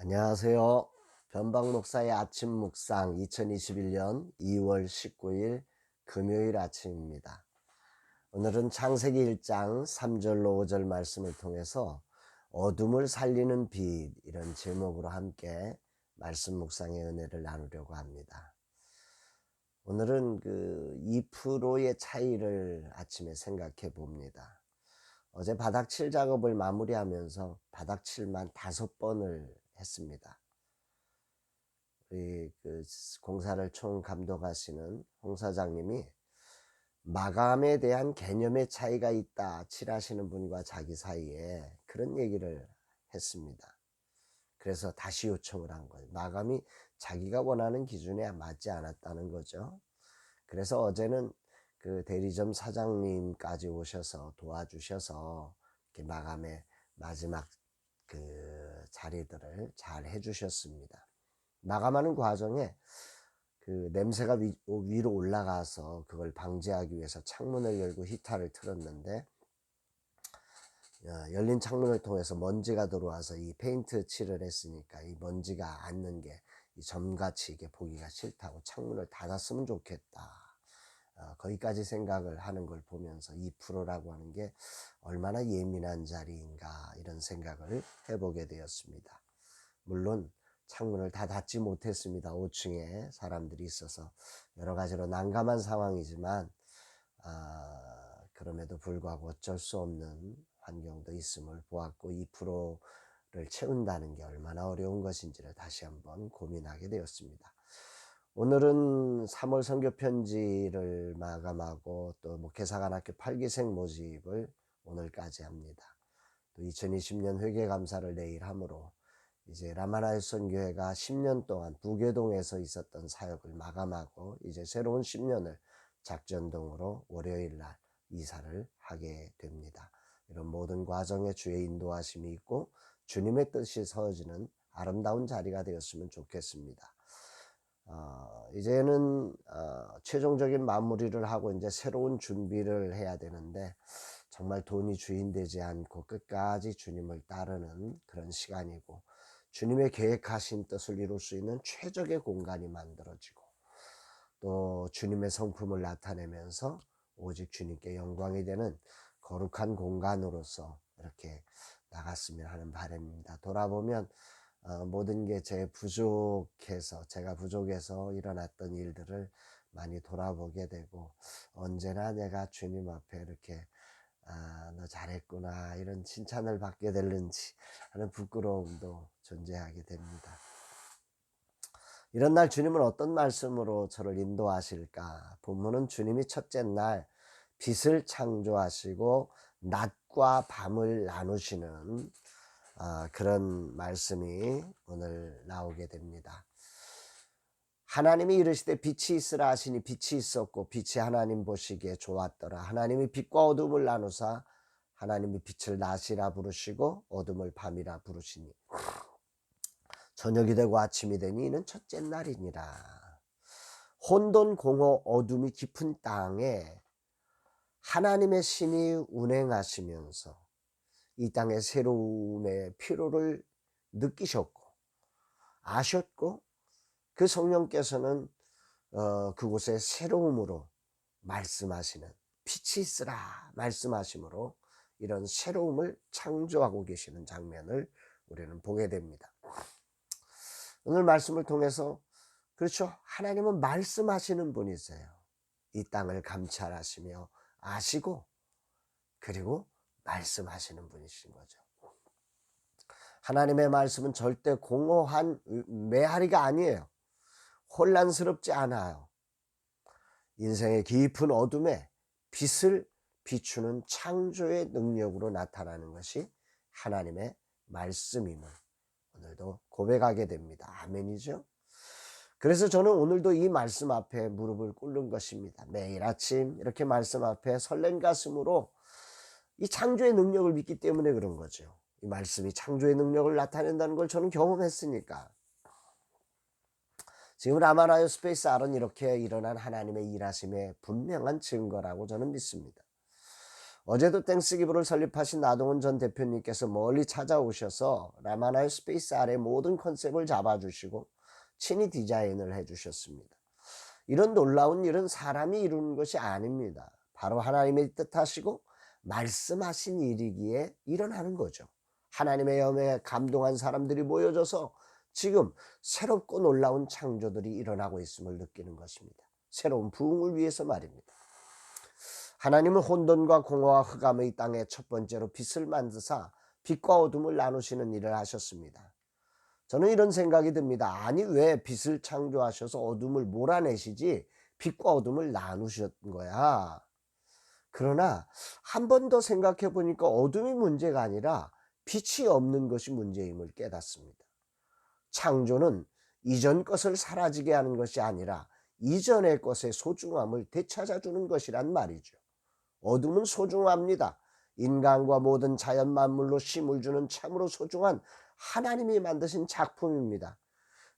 안녕하세요. 변방 목사의 아침 묵상 2021년 2월 19일 금요일 아침입니다. 오늘은 창세기 1장 3절로 5절 말씀을 통해서 어둠을 살리는 빛 이런 제목으로 함께 말씀 묵상의 은혜를 나누려고 합니다. 오늘은 2%의 차이를 아침에 생각해 봅니다. 어제 바닥칠 작업을 마무리하면서 바닥칠만 5번을 했습니다. 우리 공사를 총 감독하시는 홍 사장님이 마감에 대한 개념의 차이가 있다 칠하시는 분과 자기 사이에 그런 얘기를 했습니다. 그래서 다시 요청을 한 거예요. 마감이 자기가 원하는 기준에 맞지 않았다는 거죠. 그래서 어제는 그 대리점 사장님까지 오셔서 도와주셔서 이렇게 마감의 마지막 그 자리들을 잘 해주셨습니다. 마감하는 과정에 그 냄새가 위로 올라가서 그걸 방지하기 위해서 창문을 열고 히터를 틀었는데 열린 창문을 통해서 먼지가 들어와서 이 페인트 칠을 했으니까 이 먼지가 앉는 게 이 점같이 이게 보기가 싫다고 창문을 닫았으면 좋겠다. 거기까지 생각을 하는 걸 보면서 2%라고 하는 게 얼마나 예민한 자리인가 이런 생각을 해보게 되었습니다. 물론 창문을 다 닫지 못했습니다. 5층에 사람들이 있어서 여러 가지로 난감한 상황이지만 그럼에도 불구하고 어쩔 수 없는 환경도 있음을 보았고 2%를 채운다는 게 얼마나 어려운 것인지를 다시 한번 고민하게 되었습니다. 오늘은 3월 선교 편지를 마감하고 또 목회사관학교 8기생 모집을 오늘까지 합니다. 또 2020년 회계감사를 내일 하므로 이제 라마나일선 교회가 10년 동안 부계동에서 있었던 사역을 마감하고 이제 새로운 10년을 작전동으로 월요일 날 이사를 하게 됩니다. 이런 모든 과정에 주의 인도하심이 있고 주님의 뜻이 서어지는 아름다운 자리가 되었으면 좋겠습니다. 이제는 최종적인 마무리를 하고 이제 새로운 준비를 해야 되는데 정말 돈이 주인 되지 않고 끝까지 주님을 따르는 그런 시간이고 주님의 계획하신 뜻을 이룰 수 있는 최적의 공간이 만들어지고 또 주님의 성품을 나타내면서 오직 주님께 영광이 되는 거룩한 공간으로서 이렇게 나갔으면 하는 바람입니다. 돌아보면 모든 게 제가 부족해서 일어났던 일들을 많이 돌아보게 되고 언제나 내가 주님 앞에 이렇게 너 잘했구나 이런 칭찬을 받게 되는지 하는 부끄러움도 존재하게 됩니다. 이런 날 주님은 어떤 말씀으로 저를 인도하실까? 본문은 주님이 첫째 날 빛을 창조하시고 낮과 밤을 나누시는 그런 말씀이 오늘 나오게 됩니다. 하나님이 이르시되 빛이 있으라 하시니 빛이 있었고 빛이 하나님 보시기에 좋았더라. 하나님이 빛과 어둠을 나누사 하나님이 빛을 낮이라 부르시고 어둠을 밤이라 부르시니 저녁이 되고 아침이 되니 이는 첫째 날이니라. 혼돈 공허 어둠이 깊은 땅에 하나님의 신이 운행하시면서 이 땅의 새로움의 필요를 느끼셨고 아셨고 그 성령께서는 그곳에 새로움으로 말씀하시는 빛이 있으라 말씀하심으로 이런 새로움을 창조하고 계시는 장면을 우리는 보게 됩니다. 오늘 말씀을 통해서 그렇죠. 하나님은 말씀하시는 분이세요. 이 땅을 감찰하시며 아시고 그리고 말씀하시는 분이신 거죠. 하나님의 말씀은 절대 공허한 메아리가 아니에요. 혼란스럽지 않아요. 인생의 깊은 어둠에 빛을 비추는 창조의 능력으로 나타나는 것이 하나님의 말씀임을 오늘도 고백하게 됩니다. 아멘이죠. 그래서 저는 오늘도 이 말씀 앞에 무릎을 꿇는 것입니다. 매일 아침 이렇게 말씀 앞에 설렌 가슴으로 이 창조의 능력을 믿기 때문에 그런 거죠. 이 말씀이 창조의 능력을 나타낸다는 걸 저는 경험했으니까. 지금 라마나요 스페이스 R은 이렇게 일어난 하나님의 일하심의 분명한 증거라고 저는 믿습니다. 어제도 땡스기브를 설립하신 나동원 전 대표님께서 멀리 찾아오셔서 라마나의 스페이스 R의 모든 컨셉을 잡아주시고 친히 디자인을 해주셨습니다. 이런 놀라운 일은 사람이 이루는 것이 아닙니다. 바로 하나님의 뜻하시고 말씀하신 일이기에 일어나는 거죠. 하나님의 영에 감동한 사람들이 모여져서 지금 새롭고 놀라운 창조들이 일어나고 있음을 느끼는 것입니다. 새로운 부흥을 위해서 말입니다. 하나님은 혼돈과 공허와 흑암의 땅에 첫 번째로 빛을 만드사 빛과 어둠을 나누시는 일을 하셨습니다. 저는 이런 생각이 듭니다. 아니 왜 빛을 창조하셔서 어둠을 몰아내시지 빛과 어둠을 나누셨던 거야. 그러나 한 번 더 생각해 보니까 어둠이 문제가 아니라 빛이 없는 것이 문제임을 깨닫습니다. 창조는 이전 것을 사라지게 하는 것이 아니라 이전의 것의 소중함을 되찾아주는 것이란 말이죠. 어둠은 소중합니다. 인간과 모든 자연 만물로 쉼을 주는 참으로 소중한 하나님이 만드신 작품입니다.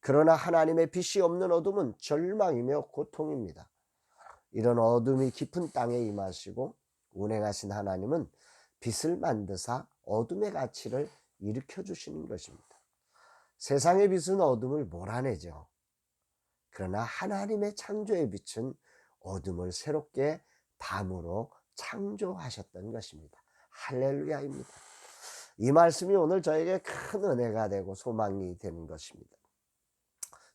그러나 하나님의 빛이 없는 어둠은 절망이며 고통입니다. 이런 어둠이 깊은 땅에 임하시고 운행하신 하나님은 빛을 만드사 어둠의 가치를 일으켜 주시는 것입니다. 세상의 빛은 어둠을 몰아내죠. 그러나 하나님의 창조의 빛은 어둠을 새롭게 밤으로 창조하셨던 것입니다. 할렐루야입니다. 이 말씀이 오늘 저에게 큰 은혜가 되고 소망이 되는 것입니다.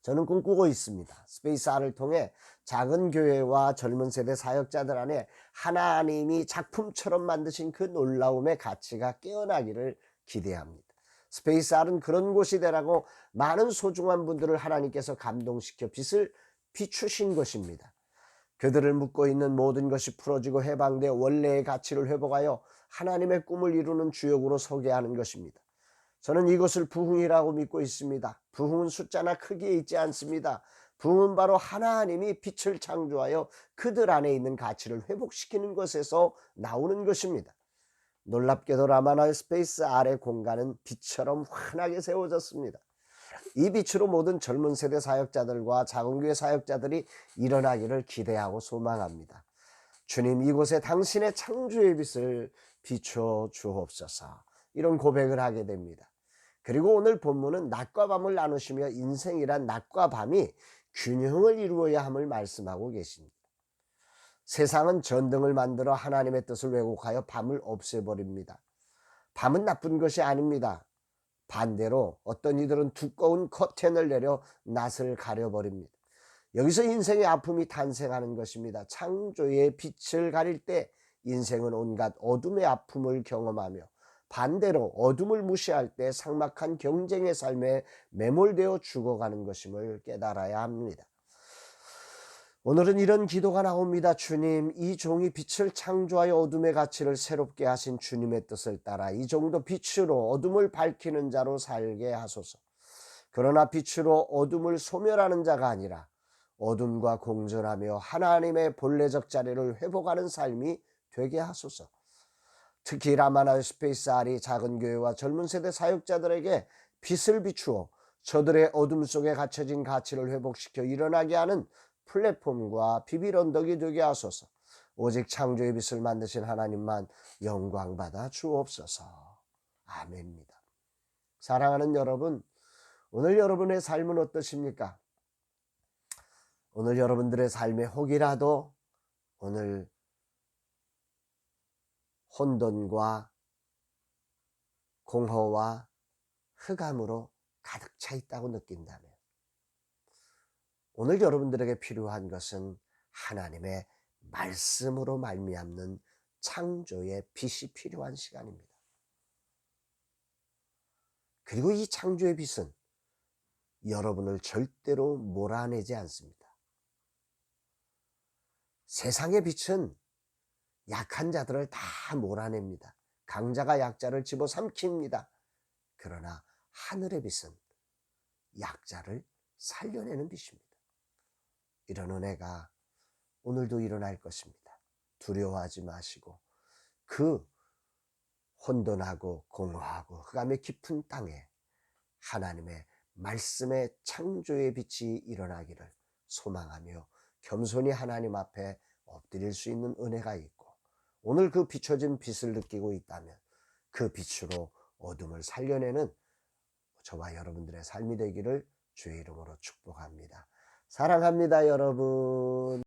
저는 꿈꾸고 있습니다. 스페이스 R을 통해 작은 교회와 젊은 세대 사역자들 안에 하나님이 작품처럼 만드신 그 놀라움의 가치가 깨어나기를 기대합니다. 스페이스 R은 그런 곳이 되라고 많은 소중한 분들을 하나님께서 감동시켜 빛을 비추신 것입니다. 그들을 묶고 있는 모든 것이 풀어지고 해방되어 원래의 가치를 회복하여 하나님의 꿈을 이루는 주역으로 서게 하는 것입니다. 저는 이것을 부흥이라고 믿고 있습니다. 부흥은 숫자나 크기에 있지 않습니다. 부흥은 바로 하나님이 빛을 창조하여 그들 안에 있는 가치를 회복시키는 것에서 나오는 것입니다. 놀랍게도 라마나의 스페이스 R의 공간은 빛처럼 환하게 세워졌습니다. 이 빛으로 모든 젊은 세대 사역자들과 작은교회 사역자들이 일어나기를 기대하고 소망합니다. 주님, 이곳에 당신의 창조의 빛을 비춰 주옵소서. 이런 고백을 하게 됩니다. 그리고 오늘 본문은 낮과 밤을 나누시며 인생이란 낮과 밤이 균형을 이루어야 함을 말씀하고 계십니다. 세상은 전등을 만들어 하나님의 뜻을 왜곡하여 밤을 없애버립니다. 밤은 나쁜 것이 아닙니다. 반대로 어떤 이들은 두꺼운 커튼을 내려 낯을 가려버립니다. 여기서 인생의 아픔이 탄생하는 것입니다. 창조의 빛을 가릴 때 인생은 온갖 어둠의 아픔을 경험하며 반대로 어둠을 무시할 때 삭막한 경쟁의 삶에 매몰되어 죽어가는 것임을 깨달아야 합니다. 오늘은 이런 기도가 나옵니다. 주님, 이 종이 빛을 창조하여 어둠의 가치를 새롭게 하신 주님의 뜻을 따라 이 종도 빛으로 어둠을 밝히는 자로 살게 하소서. 그러나 빛으로 어둠을 소멸하는 자가 아니라 어둠과 공존하며 하나님의 본래적 자리를 회복하는 삶이 되게 하소서. 특히 라마나의 스페이스 R이 작은 교회와 젊은 세대 사역자들에게 빛을 비추어 저들의 어둠 속에 갇혀진 가치를 회복시켜 일어나게 하는 플랫폼과 비빌 언덕이 되게 하소서. 오직 창조의 빛을 만드신 하나님만 영광받아 주옵소서. 아멘입니다. 사랑하는 여러분, 오늘 여러분의 삶은 어떠십니까? 오늘 여러분들의 삶에 혹이라도 오늘 혼돈과 공허와 흑암으로 가득 차 있다고 느낀다면 오늘 여러분들에게 필요한 것은 하나님의 말씀으로 말미암는 창조의 빛이 필요한 시간입니다. 그리고 이 창조의 빛은 여러분을 절대로 몰아내지 않습니다. 세상의 빛은 약한 자들을 다 몰아냅니다. 강자가 약자를 집어삼킵니다. 그러나 하늘의 빛은 약자를 살려내는 빛입니다. 이런 은혜가 오늘도 일어날 것입니다. 두려워하지 마시고 그 혼돈하고 공허하고 흑암의 깊은 땅에 하나님의 말씀의 창조의 빛이 일어나기를 소망하며 겸손히 하나님 앞에 엎드릴 수 있는 은혜가 있고 오늘 그 비춰진 빛을 느끼고 있다면 그 빛으로 어둠을 살려내는 저와 여러분들의 삶이 되기를 주의 이름으로 축복합니다. 사랑합니다, 여러분.